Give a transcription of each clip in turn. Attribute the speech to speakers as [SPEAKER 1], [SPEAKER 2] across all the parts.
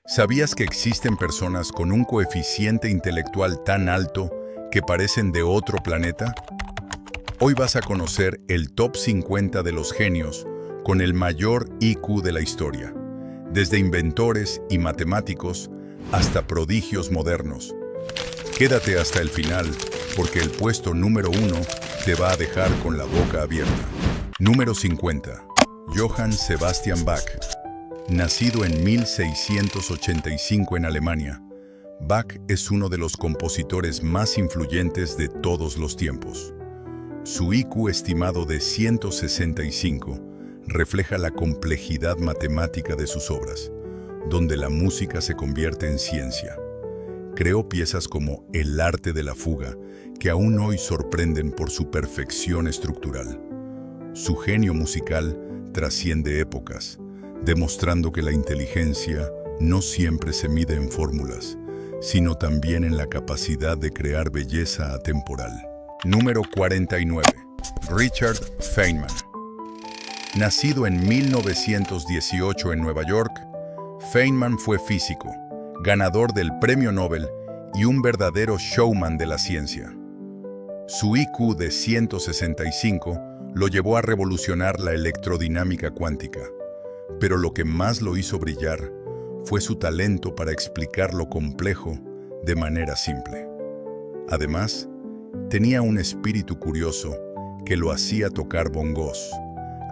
[SPEAKER 1] ¿Sabías que existen personas con un coeficiente intelectual tan alto que parecen de otro planeta? Hoy vas a conocer el top 50 de los genios con el mayor IQ de la historia, desde inventores y matemáticos hasta prodigios modernos. Quédate hasta el final, porque el puesto número 1 te va a dejar con la boca abierta. Número 50. Johann Sebastian Bach. Nacido en 1685 en Alemania, Bach es uno de los compositores más influyentes de todos los tiempos. Su IQ estimado de 165 refleja la complejidad matemática de sus obras, donde la música se convierte en ciencia. Creó piezas como El arte de la fuga, que aún hoy sorprenden por su perfección estructural. Su genio musical trasciende épocas, demostrando que la inteligencia no siempre se mide en fórmulas, sino también en la capacidad de crear belleza atemporal. Número 49. Richard Feynman. Nacido en 1918 en Nueva York, Feynman fue físico, ganador del Premio Nobel y un verdadero showman de la ciencia. Su IQ de 165 lo llevó a revolucionar la electrodinámica cuántica, pero lo que más lo hizo brillar fue su talento para explicar lo complejo de manera simple. Además, tenía un espíritu curioso que lo hacía tocar bongos,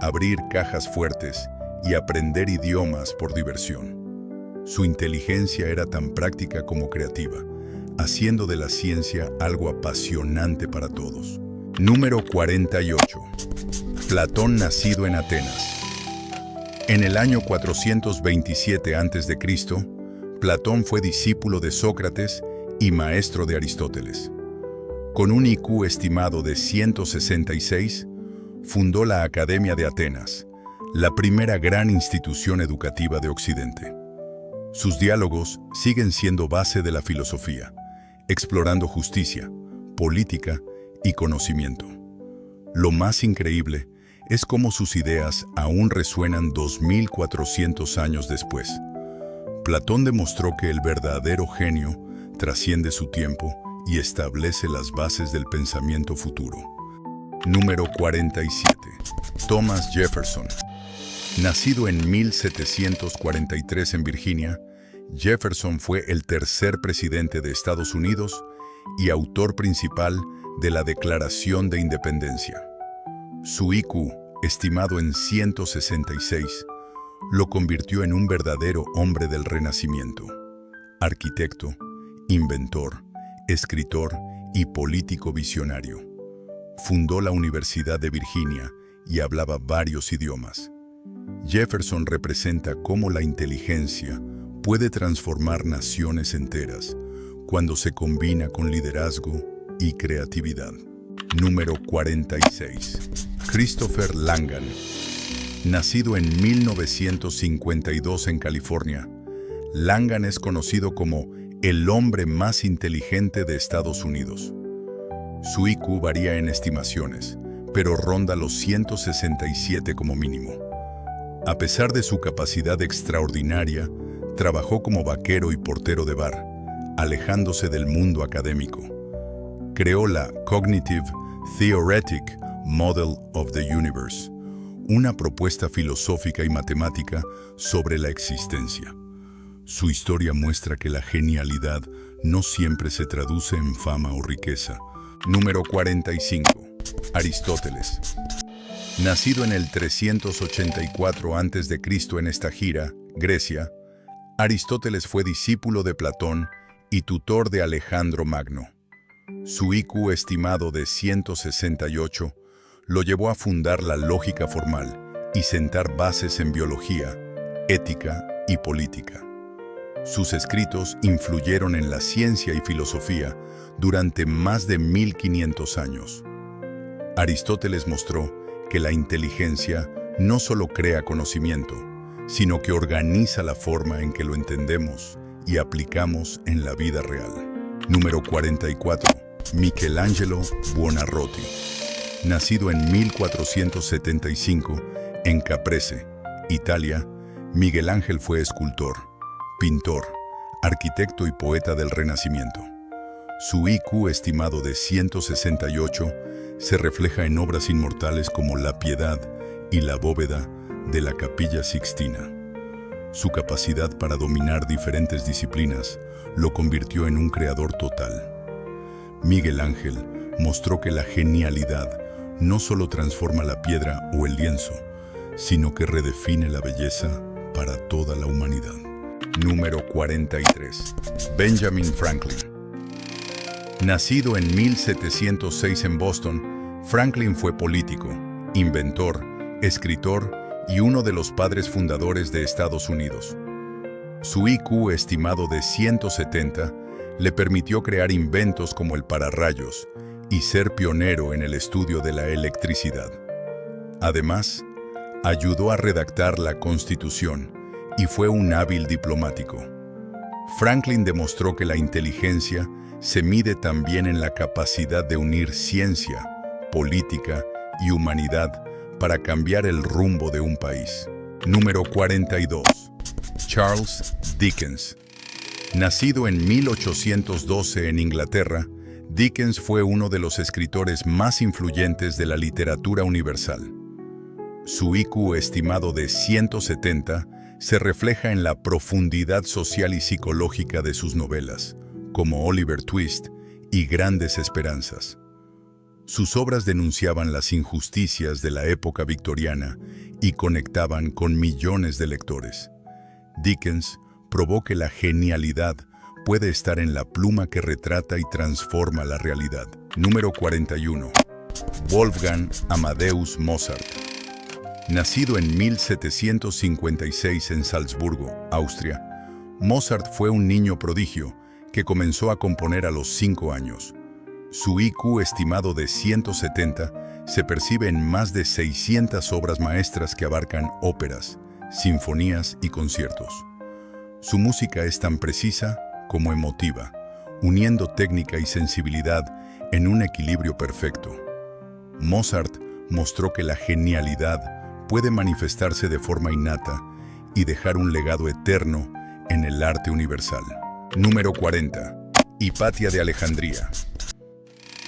[SPEAKER 1] abrir cajas fuertes y aprender idiomas por diversión. Su inteligencia era tan práctica como creativa, haciendo de la ciencia algo apasionante para todos. Número 48. Platón, nacido en Atenas. En el año 427 a.C., Platón fue discípulo de Sócrates y maestro de Aristóteles. Con un IQ estimado de 166, fundó la Academia de Atenas, la primera gran institución educativa de Occidente. Sus diálogos siguen siendo base de la filosofía, explorando justicia, política y conocimiento. Lo más increíble es cómo sus ideas aún resuenan 2400 años después. Platón demostró que el verdadero genio trasciende su tiempo y establece las bases del pensamiento futuro. Número 47. Thomas Jefferson. Nacido en 1743 en Virginia, Jefferson fue el tercer presidente de Estados Unidos y autor principal de la Declaración de Independencia. Su IQ, estimado en 166, lo convirtió en un verdadero hombre del Renacimiento. Arquitecto, inventor, escritor y político visionario. Fundó la Universidad de Virginia y hablaba varios idiomas. Jefferson representa cómo la inteligencia puede transformar naciones enteras cuando se combina con liderazgo y creatividad. Número 46. Christopher Langan. Nacido en 1952 en California, Langan es conocido como el hombre más inteligente de Estados Unidos. Su IQ varía en estimaciones, pero ronda los 167 como mínimo. A pesar de su capacidad extraordinaria, trabajó como vaquero y portero de bar, alejándose del mundo académico. Creó la Cognitive Theoretic Model of the Universe, una propuesta filosófica y matemática sobre la existencia. Su historia muestra que la genialidad no siempre se traduce en fama o riqueza. Número 45. Aristóteles. Nacido en el 384 a.C. en Estagira, Grecia, Aristóteles fue discípulo de Platón y tutor de Alejandro Magno. Su IQ estimado de 168 lo llevó a fundar la lógica formal y sentar bases en biología, ética y política. Sus escritos influyeron en la ciencia y filosofía durante más de 1500 años. Aristóteles mostró que la inteligencia no solo crea conocimiento, sino que organiza la forma en que lo entendemos y aplicamos en la vida real. Número 44. Michelangelo Buonarroti. Nacido en 1475 en Caprese, Italia, Miguel Ángel fue escultor, pintor, arquitecto y poeta del Renacimiento. Su IQ estimado de 168 se refleja en obras inmortales como La Piedad y la bóveda de la Capilla Sixtina. Su capacidad para dominar diferentes disciplinas lo convirtió en un creador total. Miguel Ángel mostró que la genialidad no solo transforma la piedra o el lienzo, sino que redefine la belleza para toda la humanidad. Número 43. Benjamin Franklin. Nacido en 1706 en Boston, Franklin fue político, inventor, escritor y uno de los padres fundadores de Estados Unidos. Su IQ estimado de 170 le permitió crear inventos como el pararrayos y ser pionero en el estudio de la electricidad. Además, ayudó a redactar la Constitución y fue un hábil diplomático. Franklin demostró que la inteligencia se mide también en la capacidad de unir ciencia, política y humanidad para cambiar el rumbo de un país. Número 42. Charles Dickens. Nacido en 1812 en Inglaterra, Dickens fue uno de los escritores más influyentes de la literatura universal. Su IQ estimado de 170 se refleja en la profundidad social y psicológica de sus novelas, como Oliver Twist y Grandes Esperanzas. Sus obras denunciaban las injusticias de la época victoriana y conectaban con millones de lectores. Dickens probó que la genialidad puede estar en la pluma que retrata y transforma la realidad. Número 41. Wolfgang Amadeus Mozart. Nacido en 1756 en Salzburgo, Austria, Mozart fue un niño prodigio que comenzó a componer a los 5 años. Su IQ estimado de 170 se percibe en más de 600 obras maestras que abarcan óperas, sinfonías y conciertos. Su música es tan precisa como emotiva, uniendo técnica y sensibilidad en un equilibrio perfecto. Mozart mostró que la genialidad puede manifestarse de forma innata y dejar un legado eterno en el arte universal. Número 40. Hipatia de Alejandría.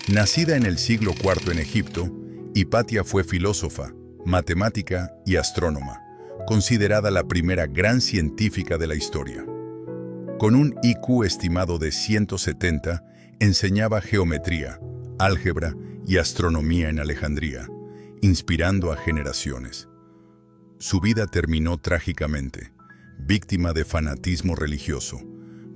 [SPEAKER 1] Nacida en el siglo IV en Egipto, Hipatia fue filósofa, matemática y astrónoma, considerada la primera gran científica de la historia. Con un IQ estimado de 170, enseñaba geometría, álgebra y astronomía en Alejandría, inspirando a generaciones. Su vida terminó trágicamente, víctima de fanatismo religioso,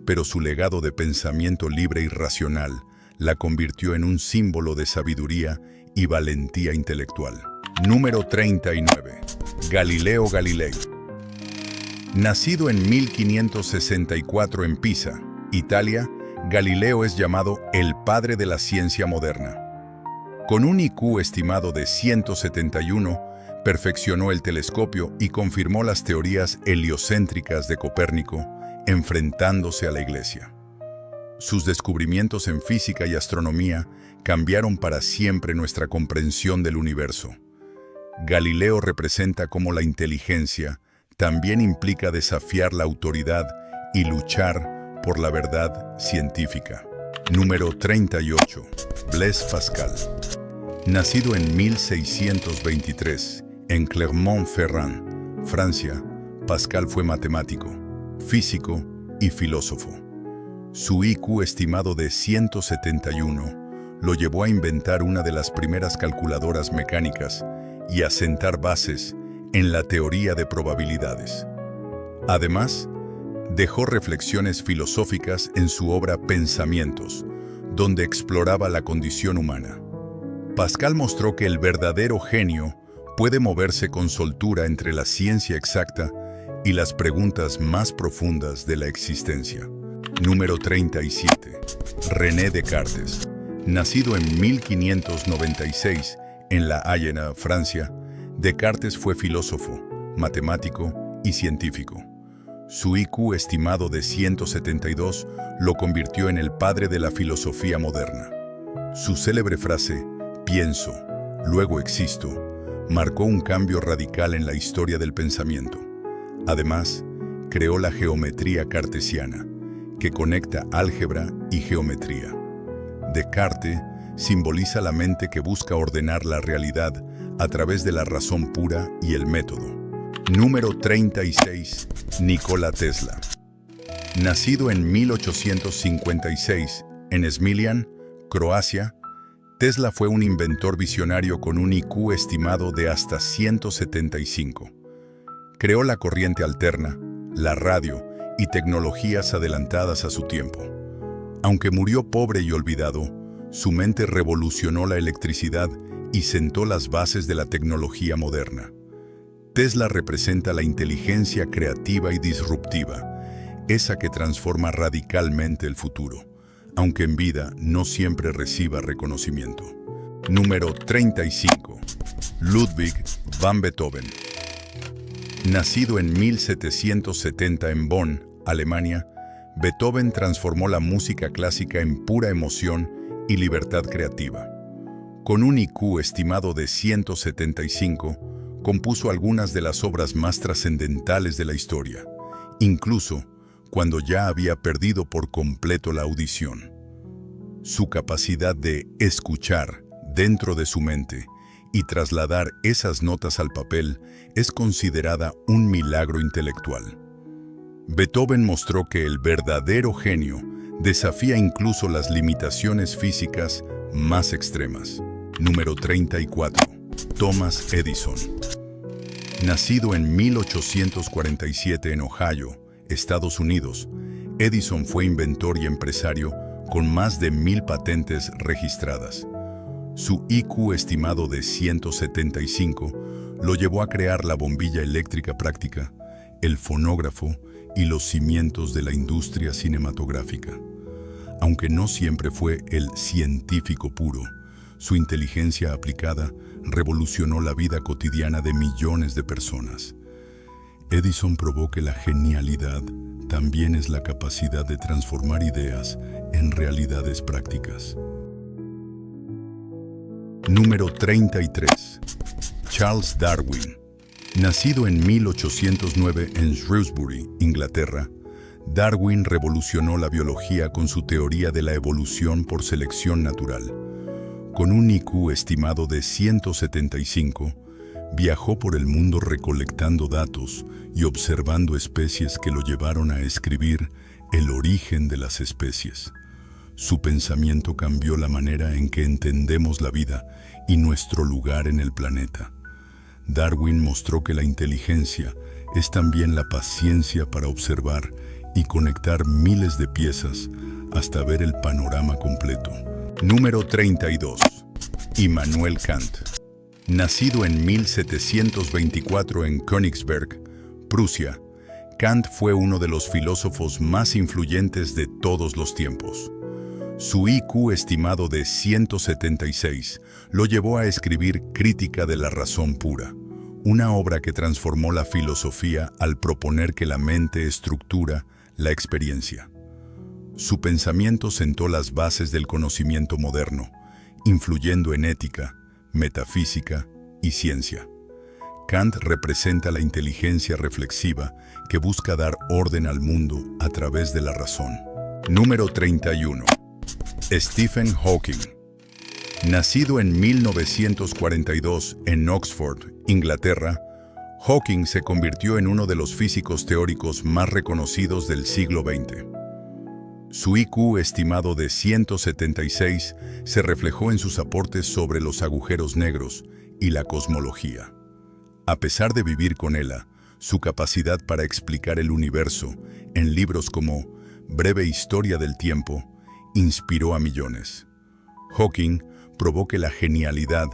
[SPEAKER 1] pero su legado de pensamiento libre y racional la convirtió en un símbolo de sabiduría y valentía intelectual. Número 39. Galileo Galilei. Nacido en 1564 en Pisa, Italia, Galileo es llamado el padre de la ciencia moderna. Con un IQ estimado de 171, perfeccionó el telescopio y confirmó las teorías heliocéntricas de Copérnico, enfrentándose a la Iglesia. Sus descubrimientos en física y astronomía cambiaron para siempre nuestra comprensión del universo. Galileo representa cómo la inteligencia también implica desafiar la autoridad y luchar por la verdad científica. Número 38. Blaise Pascal. Nacido en 1623 en Clermont-Ferrand, Francia, Pascal fue matemático, físico y filósofo. Su IQ estimado de 171 lo llevó a inventar una de las primeras calculadoras mecánicas y a sentar bases en la teoría de probabilidades. Además, dejó reflexiones filosóficas en su obra Pensamientos, donde exploraba la condición humana. Pascal mostró que el verdadero genio puede moverse con soltura entre la ciencia exacta y las preguntas más profundas de la existencia. Número 37. René Descartes. Nacido en 1596 en La Haye, Francia, Descartes fue filósofo, matemático y científico. Su IQ estimado de 172 lo convirtió en el padre de la filosofía moderna. Su célebre frase, "Pienso, luego existo", marcó un cambio radical en la historia del pensamiento. Además, creó la geometría cartesiana, que conecta álgebra y geometría. Descartes simboliza la mente que busca ordenar la realidad a través de la razón pura y el método. Número 36. Nikola Tesla. Nacido en 1856 en Smiljan, Croacia, Tesla fue un inventor visionario con un IQ estimado de hasta 175. Creó la corriente alterna, la radio y tecnologías adelantadas a su tiempo. Aunque murió pobre y olvidado, su mente revolucionó la electricidad y sentó las bases de la tecnología moderna. Tesla representa la inteligencia creativa y disruptiva, esa que transforma radicalmente el futuro, aunque en vida no siempre reciba reconocimiento. Número 35. Ludwig van Beethoven. Nacido en 1770 en Bonn, Alemania, Beethoven transformó la música clásica en pura emoción y libertad creativa. Con un IQ estimado de 175, compuso algunas de las obras más trascendentales de la historia, incluso cuando ya había perdido por completo la audición. Su capacidad de escuchar dentro de su mente y trasladar esas notas al papel es considerada un milagro intelectual. Beethoven mostró que el verdadero genio desafía incluso las limitaciones físicas más extremas. Número 34. Thomas Edison. Nacido en 1847 en Ohio, Estados Unidos, Edison fue inventor y empresario con más de 1000 patentes registradas. Su IQ estimado de 175 lo llevó a crear la bombilla eléctrica práctica, el fonógrafo y los cimientos de la industria cinematográfica. Aunque no siempre fue el científico puro, su inteligencia aplicada revolucionó la vida cotidiana de millones de personas. Edison probó que la genialidad también es la capacidad de transformar ideas en realidades prácticas. Número 33. Charles Darwin. Nacido en 1809 en Shrewsbury, Inglaterra, Darwin revolucionó la biología con su teoría de la evolución por selección natural. Con un IQ estimado de 175, viajó por el mundo recolectando datos y observando especies que lo llevaron a escribir El origen de las especies. Su pensamiento cambió la manera en que entendemos la vida y nuestro lugar en el planeta. Darwin mostró que la inteligencia es también la paciencia para observar y conectar miles de piezas hasta ver el panorama completo. Número 32. Immanuel Kant. Nacido en 1724 en Königsberg, Prusia, Kant fue uno de los filósofos más influyentes de todos los tiempos. Su IQ estimado de 176 lo llevó a escribir Crítica de la razón pura, una obra que transformó la filosofía al proponer que la mente estructura la experiencia. Su pensamiento sentó las bases del conocimiento moderno, influyendo en ética, metafísica y ciencia. Kant representa la inteligencia reflexiva que busca dar orden al mundo a través de la razón. Número 31. Stephen Hawking. Nacido en 1942 en Oxford, Inglaterra, Hawking se convirtió en uno de los físicos teóricos más reconocidos del siglo XX. Su IQ estimado de 176 se reflejó en sus aportes sobre los agujeros negros y la cosmología. A pesar de vivir con ella, su capacidad para explicar el universo en libros como Breve Historia del Tiempo inspiró a millones. Hawking probó que la genialidad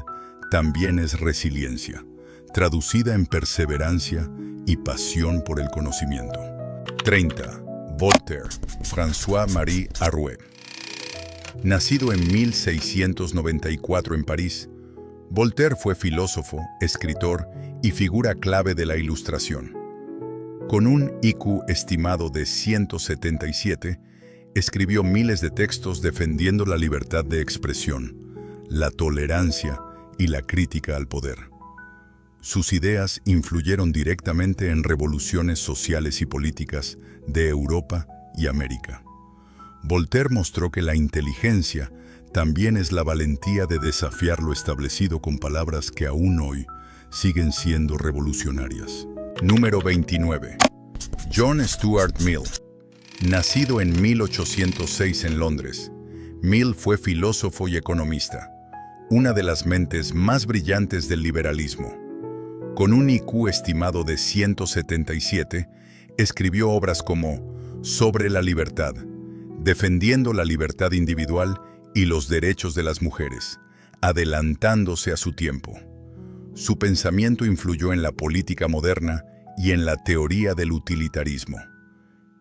[SPEAKER 1] también es resiliencia, traducida en perseverancia y pasión por el conocimiento. 30. Voltaire, François-Marie Arouet. Nacido en 1694 en París, Voltaire fue filósofo, escritor y figura clave de la Ilustración. Con un IQ estimado de 177, escribió miles de textos defendiendo la libertad de expresión, la tolerancia y la crítica al poder. Sus ideas influyeron directamente en revoluciones sociales y políticas de Europa y América. Voltaire mostró que la inteligencia también es la valentía de desafiar lo establecido con palabras que aún hoy siguen siendo revolucionarias. Número 29. John Stuart Mill. Nacido en 1806 en Londres, Mill fue filósofo y economista, una de las mentes más brillantes del liberalismo. Con un IQ estimado de 177, escribió obras como Sobre la libertad, defendiendo la libertad individual y los derechos de las mujeres, adelantándose a su tiempo. Su pensamiento influyó en la política moderna y en la teoría del utilitarismo.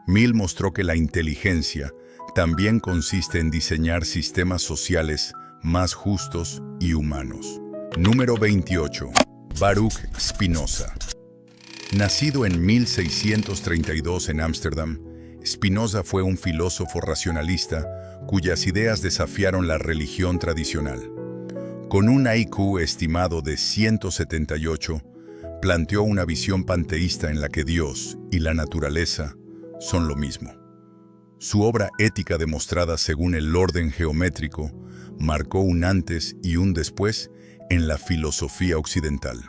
[SPEAKER 1] Mill mostró que la inteligencia también consiste en diseñar sistemas sociales más justos y humanos. Número 28. Baruch Spinoza. Nacido en 1632 en Ámsterdam, Spinoza fue un filósofo racionalista cuyas ideas desafiaron la religión tradicional. Con un IQ estimado de 178, planteó una visión panteísta en la que Dios y la naturaleza son lo mismo. Su obra ética demostrada según el orden geométrico marcó un antes y un después en la filosofía occidental.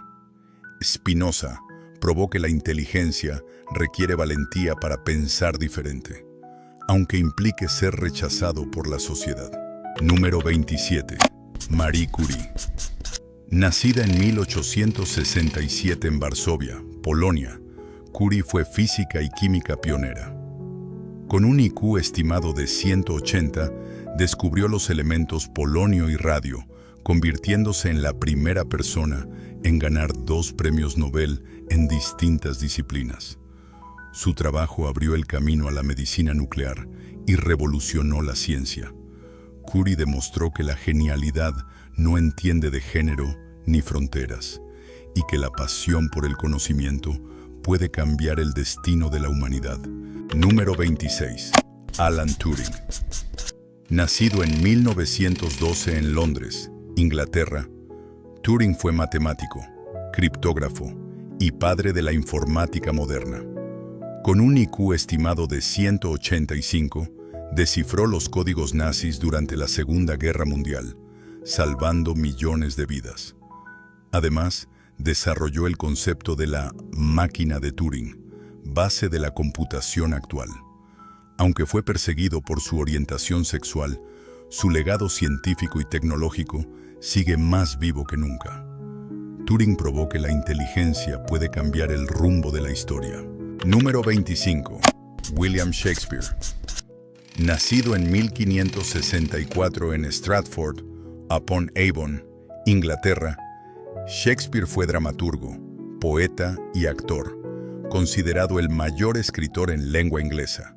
[SPEAKER 1] Spinoza probó que la inteligencia requiere valentía para pensar diferente, aunque implique ser rechazado por la sociedad. Número 27. Marie Curie. Nacida en 1867 en Varsovia, Polonia, Curie fue física y química pionera. Con un IQ estimado de 180, descubrió los elementos polonio y radio, convirtiéndose en la primera persona en ganar 2 premios Nobel en distintas disciplinas. Su trabajo abrió el camino a la medicina nuclear y revolucionó la ciencia. Curie demostró que la genialidad no entiende de género ni fronteras, y que la pasión por el conocimiento puede cambiar el destino de la humanidad. Número 26. Alan Turing. Nacido en 1912 en Londres, Inglaterra, Turing fue matemático, criptógrafo y padre de la informática moderna. Con un IQ estimado de 185, descifró los códigos nazis durante la Segunda Guerra Mundial, salvando millones de vidas. Además, desarrolló el concepto de la máquina de Turing, base de la computación actual. Aunque fue perseguido por su orientación sexual, su legado científico y tecnológico sigue más vivo que nunca. Turing probó que la inteligencia puede cambiar el rumbo de la historia. Número 25. William Shakespeare. Nacido en 1564 en Stratford-upon-Avon, Inglaterra, Shakespeare fue dramaturgo, poeta y actor, considerado el mayor escritor en lengua inglesa.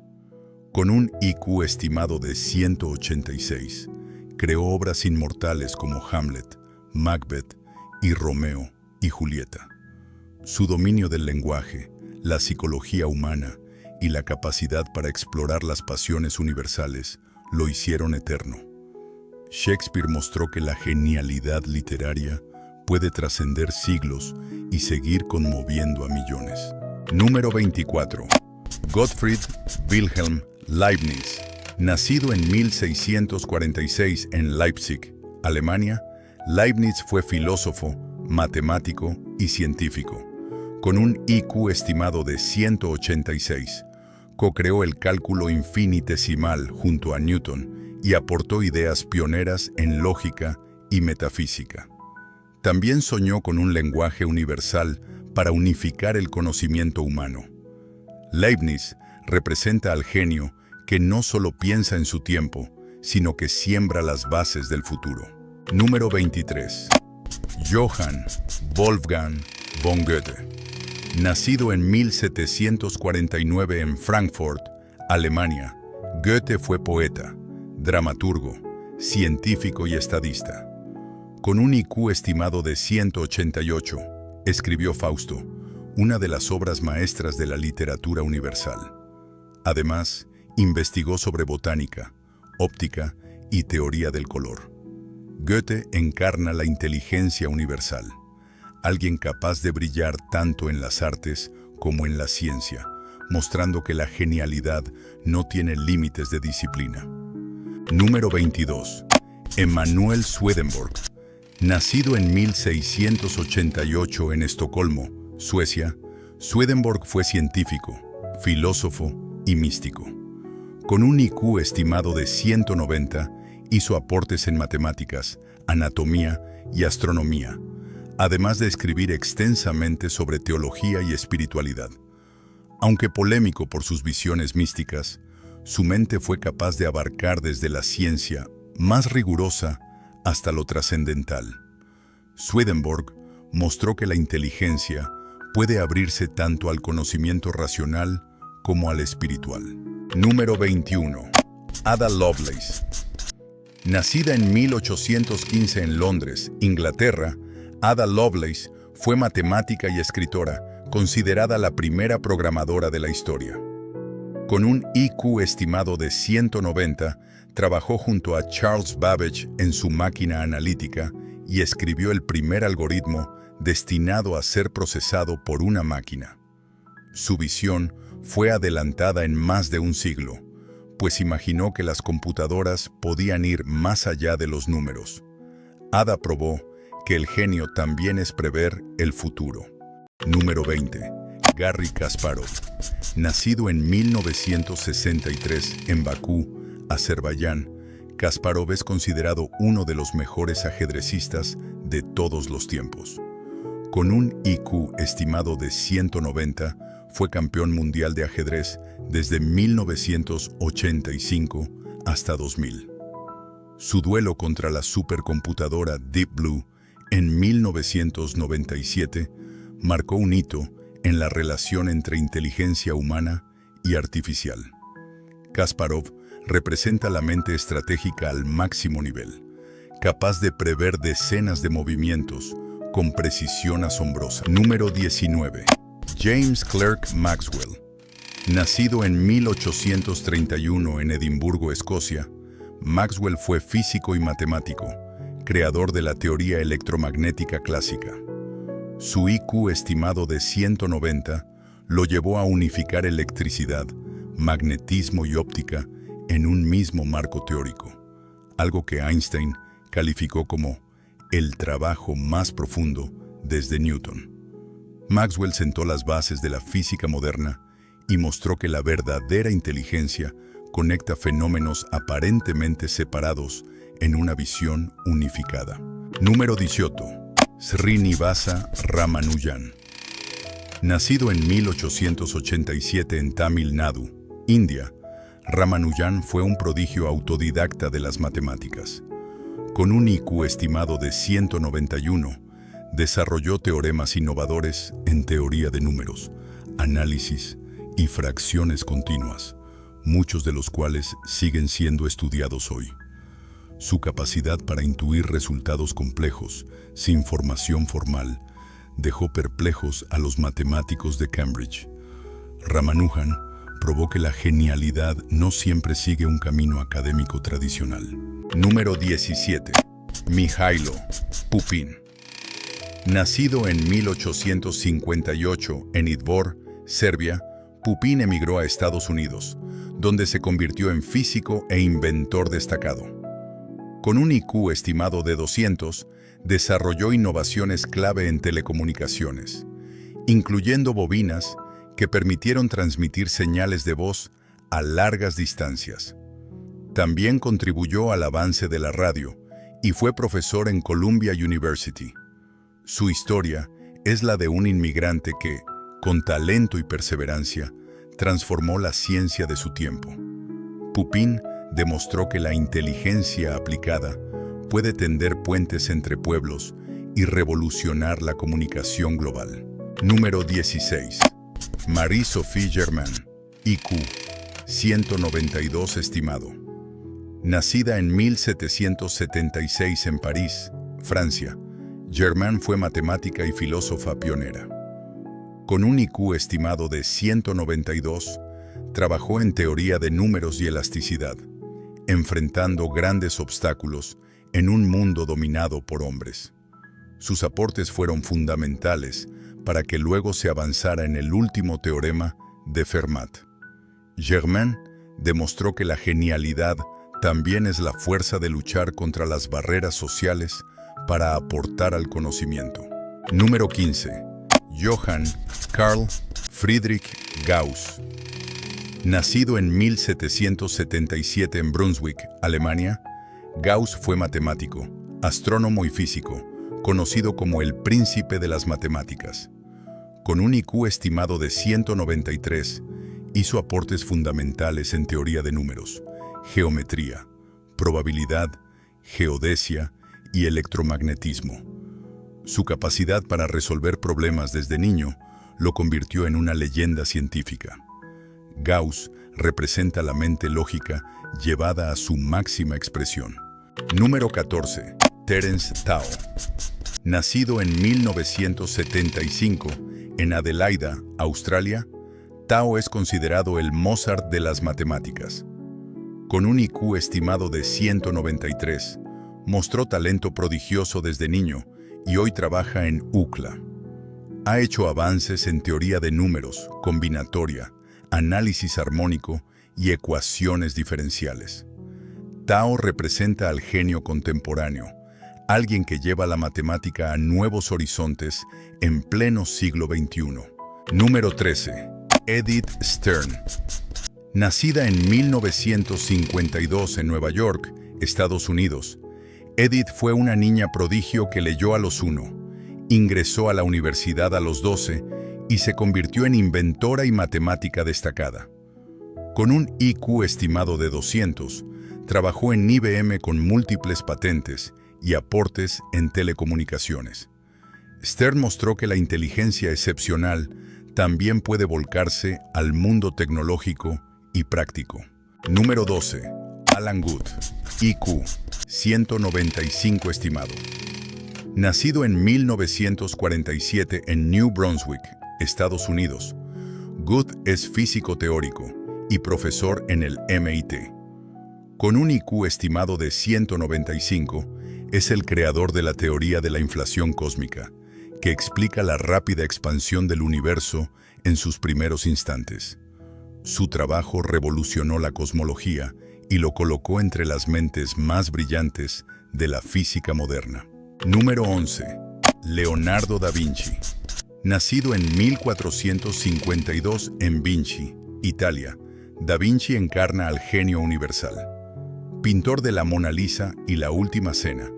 [SPEAKER 1] Con un IQ estimado de 186, creó obras inmortales como Hamlet, Macbeth y Romeo y Julieta. Su dominio del lenguaje, la psicología humana y la capacidad para explorar las pasiones universales lo hicieron eterno. Shakespeare mostró que la genialidad literaria puede trascender siglos y seguir conmoviendo a millones. Número 24. Gottfried Wilhelm Leibniz. Nacido en 1646 en Leipzig, Alemania, Leibniz fue filósofo, matemático y científico. Con un IQ estimado de 186, co-creó el cálculo infinitesimal junto a Newton y aportó ideas pioneras en lógica y metafísica. También soñó con un lenguaje universal para unificar el conocimiento humano. Leibniz representa al genio que no solo piensa en su tiempo, sino que siembra las bases del futuro. Número 23. Johann Wolfgang von Goethe. Nacido en 1749 en Frankfurt, Alemania, Goethe fue poeta, dramaturgo, científico y estadista. Con un IQ estimado de 188, escribió Fausto, una de las obras maestras de la literatura universal. Además, investigó sobre botánica, óptica y teoría del color. Goethe encarna la inteligencia universal, alguien capaz de brillar tanto en las artes como en la ciencia, mostrando que la genialidad no tiene límites de disciplina. Número 22. Emanuel Swedenborg. Nacido en 1688 en Estocolmo, Suecia, Swedenborg fue científico, filósofo y místico. Con un IQ estimado de 190, hizo aportes en matemáticas, anatomía y astronomía, además de escribir extensamente sobre teología y espiritualidad. Aunque polémico por sus visiones místicas, su mente fue capaz de abarcar desde la ciencia más rigurosa hasta lo trascendental. Swedenborg mostró que la inteligencia puede abrirse tanto al conocimiento racional como al espiritual. Número 21. Ada Lovelace. Nacida en 1815 en Londres, Inglaterra, Ada Lovelace fue matemática y escritora, considerada la primera programadora de la historia. Con un IQ estimado de 190, trabajó junto a Charles Babbage en su máquina analítica y escribió el primer algoritmo destinado a ser procesado por una máquina. Su visión fue adelantada en más de un siglo, pues imaginó que las computadoras podían ir más allá de los números. Ada probó que el genio también es prever el futuro. Número 20. Garry Kasparov. Nacido en 1963 en Bakú, Azerbaiyán, Kasparov es considerado uno de los mejores ajedrecistas de todos los tiempos. Con un IQ estimado de 190, fue campeón mundial de ajedrez desde 1985 hasta 2000. Su duelo contra la supercomputadora Deep Blue en 1997 marcó un hito en la relación entre inteligencia humana y artificial. Kasparov representa la mente estratégica al máximo nivel, capaz de prever decenas de movimientos con precisión asombrosa. Número 19. James Clerk Maxwell. Nacido en 1831 en Edimburgo, Escocia, Maxwell fue físico y matemático, creador de la teoría electromagnética clásica. Su IQ estimado de 190 lo llevó a unificar electricidad, magnetismo y óptica en un mismo marco teórico, algo que Einstein calificó como el trabajo más profundo desde Newton. Maxwell sentó las bases de la física moderna y mostró que la verdadera inteligencia conecta fenómenos aparentemente separados en una visión unificada. Número 18. Srinivasa Ramanujan. Nacido en 1887 en Tamil Nadu, India, Ramanujan fue un prodigio autodidacta de las matemáticas. Con un IQ estimado de 191, desarrolló teoremas innovadores en teoría de números, análisis y fracciones continuas, muchos de los cuales siguen siendo estudiados hoy. Su capacidad para intuir resultados complejos, sin formación formal, dejó perplejos a los matemáticos de Cambridge. Ramanujan probó que la genialidad no siempre sigue un camino académico tradicional. Número 17. Mijailo Pupin. Nacido en 1858 en Idvor, Serbia, Pupin emigró a Estados Unidos, donde se convirtió en físico e inventor destacado. Con un IQ estimado de 200, desarrolló innovaciones clave en telecomunicaciones, incluyendo bobinas que permitieron transmitir señales de voz a largas distancias. También contribuyó al avance de la radio y fue profesor en Columbia University. Su historia es la de un inmigrante que, con talento y perseverancia, transformó la ciencia de su tiempo. Pupin demostró que la inteligencia aplicada puede tender puentes entre pueblos y revolucionar la comunicación global. Número 16. Marie-Sophie Germain, IQ 192 estimado. Nacida en 1776 en París, Francia, Germain fue matemática y filósofa pionera. Con un IQ estimado de 192, trabajó en teoría de números y elasticidad, enfrentando grandes obstáculos en un mundo dominado por hombres. Sus aportes fueron fundamentales para que luego se avanzara en el último teorema de Fermat. Germain demostró que la genialidad también es la fuerza de luchar contra las barreras sociales para aportar al conocimiento. Número 15. Johann Carl Friedrich Gauss. Nacido en 1777 en Brunswick, Alemania, Gauss fue matemático, astrónomo y físico, conocido como el príncipe de las matemáticas. Con un IQ estimado de 193, hizo aportes fundamentales en teoría de números, geometría, probabilidad, geodesia y electromagnetismo. Su capacidad para resolver problemas desde niño lo convirtió en una leyenda científica. Gauss representa la mente lógica llevada a su máxima expresión. Número 14. Terence Tao. Nacido en 1975 en Adelaida, Australia, Tao es considerado el Mozart de las matemáticas. Con un IQ estimado de 193, mostró talento prodigioso desde niño y hoy trabaja en UCLA. Ha hecho avances en teoría de números, combinatoria, análisis armónico y ecuaciones diferenciales. Tao representa al genio contemporáneo, alguien que lleva la matemática a nuevos horizontes en pleno siglo XXI. Número 13. Edith Stern. Nacida en 1952 en Nueva York, Estados Unidos, Edith fue una niña prodigio que leyó a los 1, ingresó a la universidad a los 12 y se convirtió en inventora y matemática destacada. Con un IQ estimado de 200, trabajó en IBM con múltiples patentes y aportes en telecomunicaciones. Stern mostró que la inteligencia excepcional también puede volcarse al mundo tecnológico y práctico. Número 12. Alan Guth. IQ 195 estimado. Nacido en 1947 en New Brunswick, Estados Unidos, Guth es físico teórico y profesor en el MIT. Con un IQ estimado de 195, es el creador de la teoría de la inflación cósmica, que explica la rápida expansión del universo en sus primeros instantes. Su trabajo revolucionó la cosmología y lo colocó entre las mentes más brillantes de la física moderna. Número 11. Leonardo da Vinci. Nacido en 1452 en Vinci, Italia, Da Vinci encarna al genio universal. Pintor de la Mona Lisa y la Última Cena,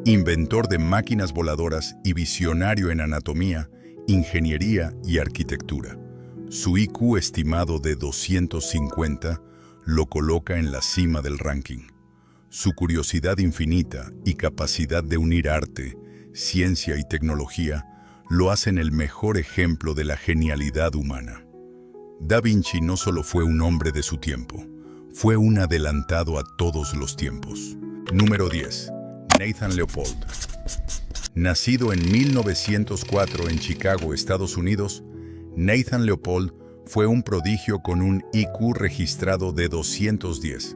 [SPEAKER 1] inventor de máquinas voladoras y visionario en anatomía, ingeniería y arquitectura. Su IQ estimado de 250 lo coloca en la cima del ranking. Su curiosidad infinita y capacidad de unir arte, ciencia y tecnología lo hacen el mejor ejemplo de la genialidad humana. Da Vinci no solo fue un hombre de su tiempo, fue un adelantado a todos los tiempos. Número 10. Nathan Leopold. Nacido en 1904 en Chicago, Estados Unidos, Nathan Leopold fue un prodigio con un IQ registrado de 210.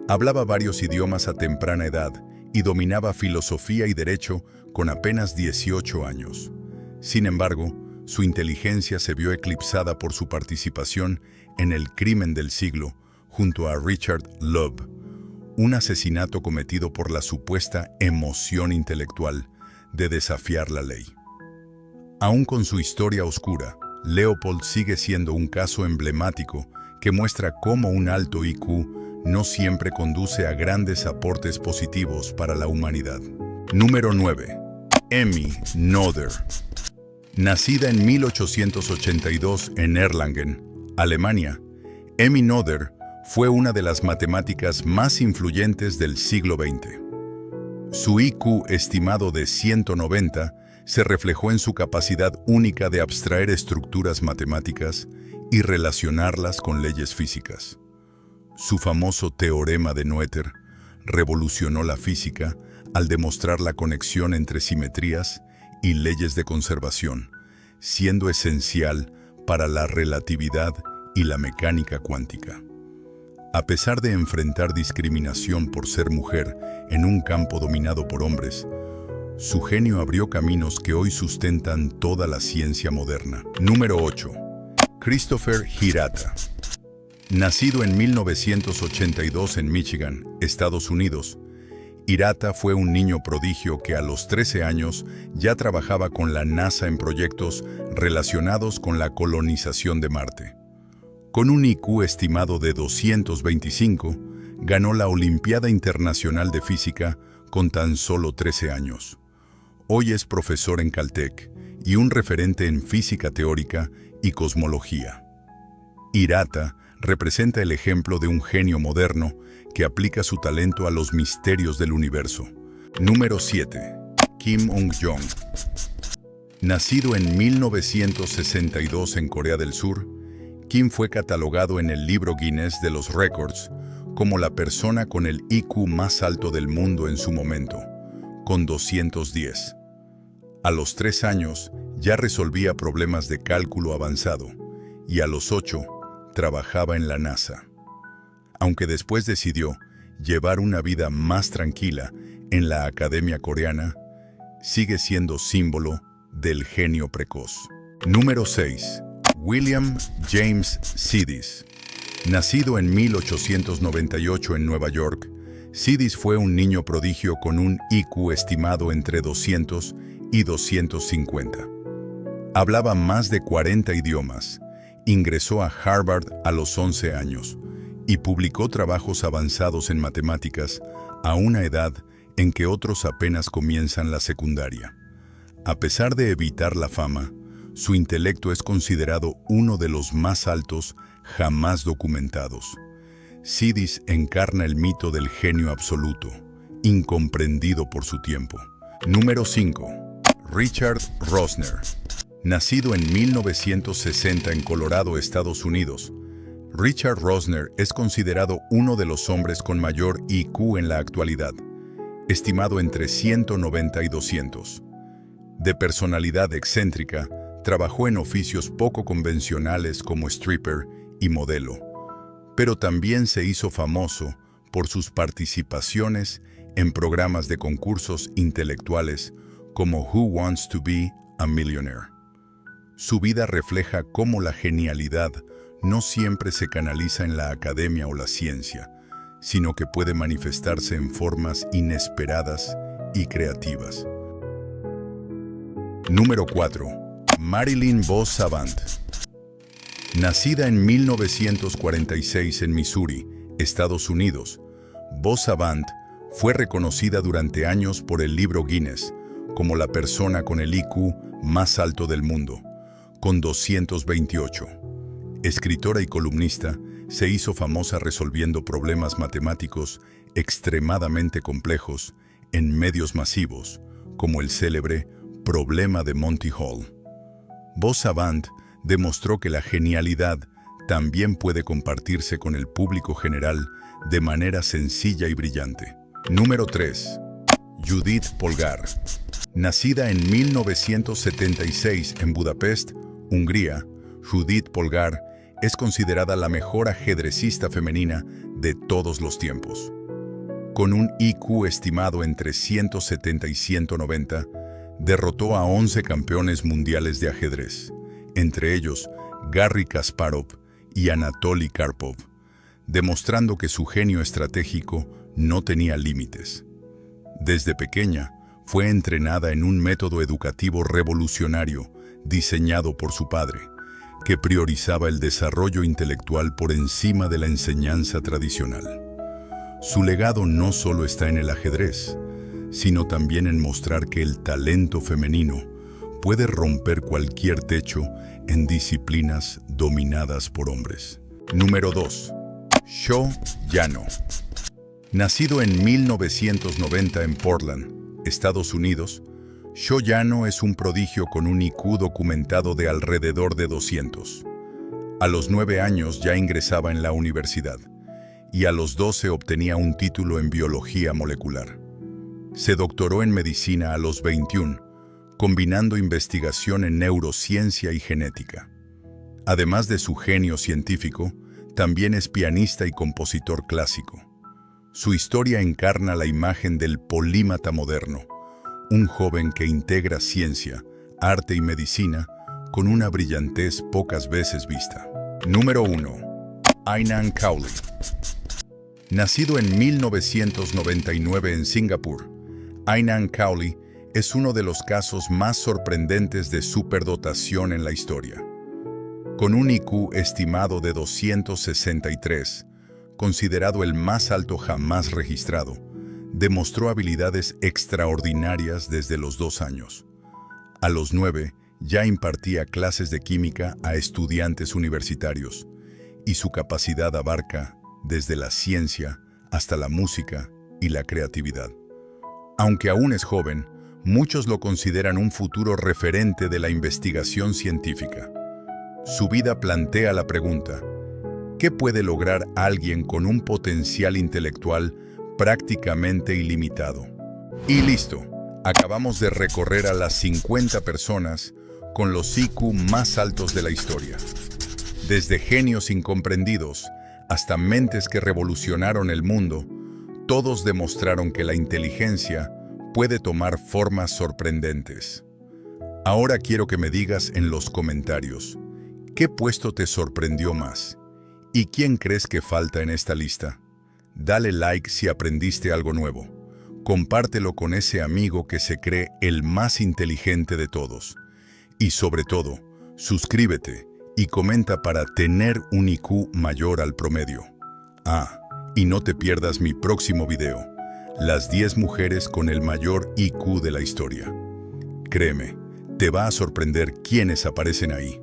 [SPEAKER 1] Hablaba varios idiomas a temprana edad y dominaba filosofía y derecho con apenas 18 años. Sin embargo, su inteligencia se vio eclipsada por su participación en el crimen del siglo junto a Richard Loeb, un asesinato cometido por la supuesta emoción intelectual de desafiar la ley. Aún con su historia oscura, Leopold sigue siendo un caso emblemático que muestra cómo un alto IQ no siempre conduce a grandes aportes positivos para la humanidad. Número 9. Emmy Noether. Nacida en 1882 en Erlangen, Alemania, Emmy Noether fue una de las matemáticas más influyentes del siglo XX. Su IQ estimado de 190 se reflejó en su capacidad única de abstraer estructuras matemáticas y relacionarlas con leyes físicas. Su famoso teorema de Noether revolucionó la física al demostrar la conexión entre simetrías y leyes de conservación, siendo esencial para la relatividad y la mecánica cuántica. A pesar de enfrentar discriminación por ser mujer en un campo dominado por hombres, Su genio abrió caminos que hoy sustentan toda la ciencia moderna. Número 8. Christopher Hirata. Nacido en 1982 en Michigan, Estados Unidos, Hirata fue un niño prodigio que a los 13 años ya trabajaba con la NASA en proyectos relacionados con la colonización de Marte. Con un IQ estimado de 225, ganó la Olimpiada Internacional de Física con tan solo 13 años. Hoy es profesor en Caltech y un referente en física teórica y cosmología. Hirata representa el ejemplo de un genio moderno que aplica su talento a los misterios del universo. Número 7. Kim Ung-jong. Nacido en 1962 en Corea del Sur, Kim fue catalogado en el libro Guinness de los Récords como la persona con el IQ más alto del mundo en su momento, con 210. A los 3 años ya resolvía problemas de cálculo avanzado y a los 8 trabajaba en la NASA. Aunque después decidió llevar una vida más tranquila en la Academia Coreana, sigue siendo símbolo del genio precoz. Número 6. William James Sidis. Nacido en 1898 en Nueva York, Sidis fue un niño prodigio con un IQ estimado entre 200 y 250. Hablaba más de 40 idiomas, ingresó a Harvard a los 11 años y publicó trabajos avanzados en matemáticas a una edad en que otros apenas comienzan la secundaria. A pesar de evitar la fama, su intelecto es considerado uno de los más altos jamás documentados. Sidis encarna el mito del genio absoluto, incomprendido por su tiempo. Número 5. Richard Rosner. Nacido en 1960 en Colorado, Estados Unidos, Richard Rosner es considerado uno de los hombres con mayor IQ en la actualidad, estimado entre 190 y 200. De personalidad excéntrica, trabajó en oficios poco convencionales como stripper y modelo, pero también se hizo famoso por sus participaciones en programas de concursos intelectuales como Who Wants to Be a Millionaire. Su vida refleja cómo la genialidad no siempre se canaliza en la academia o la ciencia, sino que puede manifestarse en formas inesperadas y creativas. Número 4. Marilyn Vos Savant. Nacida en 1946 en Missouri, Estados Unidos, Vos Savant fue reconocida durante años por el libro Guinness como la persona con el IQ más alto del mundo, con 228. Escritora y columnista, se hizo famosa resolviendo problemas matemáticos extremadamente complejos en medios masivos, como el célebre problema de Monty Hall. Vos Savant demostró que la genialidad también puede compartirse con el público general de manera sencilla y brillante. Número 3. Judith Polgár. Nacida en 1976 en Budapest, Hungría, Judith Polgár es considerada la mejor ajedrecista femenina de todos los tiempos. Con un IQ estimado entre 170 y 190, derrotó a 11 campeones mundiales de ajedrez, entre ellos Garry Kasparov y Anatoly Karpov, demostrando que su genio estratégico no tenía límites. Desde pequeña, fue entrenada en un método educativo revolucionario diseñado por su padre, que priorizaba el desarrollo intelectual por encima de la enseñanza tradicional. Su legado no solo está en el ajedrez, sino también en mostrar que el talento femenino puede romper cualquier techo en disciplinas dominadas por hombres. Número 2. Sho Yano. Nacido en 1990 en Portland, Estados Unidos, Sho Yano es un prodigio con un IQ documentado de alrededor de 200. A los 9 años ya ingresaba en la universidad y a los 12 obtenía un título en biología molecular. Se doctoró en medicina a los 21, combinando investigación en neurociencia y genética. Además de su genio científico, también es pianista y compositor clásico. Su historia encarna la imagen del polímata moderno, un joven que integra ciencia, arte y medicina con una brillantez pocas veces vista. Número 1. Ainan Cowley. Nacido en 1999 en Singapur, Ainan Cowley es uno de los casos más sorprendentes de superdotación en la historia. Con un IQ estimado de 263, considerado el más alto jamás registrado, demostró habilidades extraordinarias desde los 2 años. A los 9, ya impartía clases de química a estudiantes universitarios, y su capacidad abarca desde la ciencia hasta la música y la creatividad. Aunque aún es joven, muchos lo consideran un futuro referente de la investigación científica. Su vida plantea la pregunta: ¿qué puede lograr alguien con un potencial intelectual prácticamente ilimitado? Y listo, acabamos de recorrer a las 50 personas con los IQ más altos de la historia. Desde genios incomprendidos hasta mentes que revolucionaron el mundo, todos demostraron que la inteligencia puede tomar formas sorprendentes. Ahora quiero que me digas en los comentarios, ¿qué puesto te sorprendió más? ¿Y quién crees que falta en esta lista? Dale like si aprendiste algo nuevo. Compártelo con ese amigo que se cree el más inteligente de todos. Y sobre todo, suscríbete y comenta para tener un IQ mayor al promedio. Y no te pierdas mi próximo video, las 10 mujeres con el mayor IQ de la historia. Créeme, te va a sorprender quiénes aparecen ahí.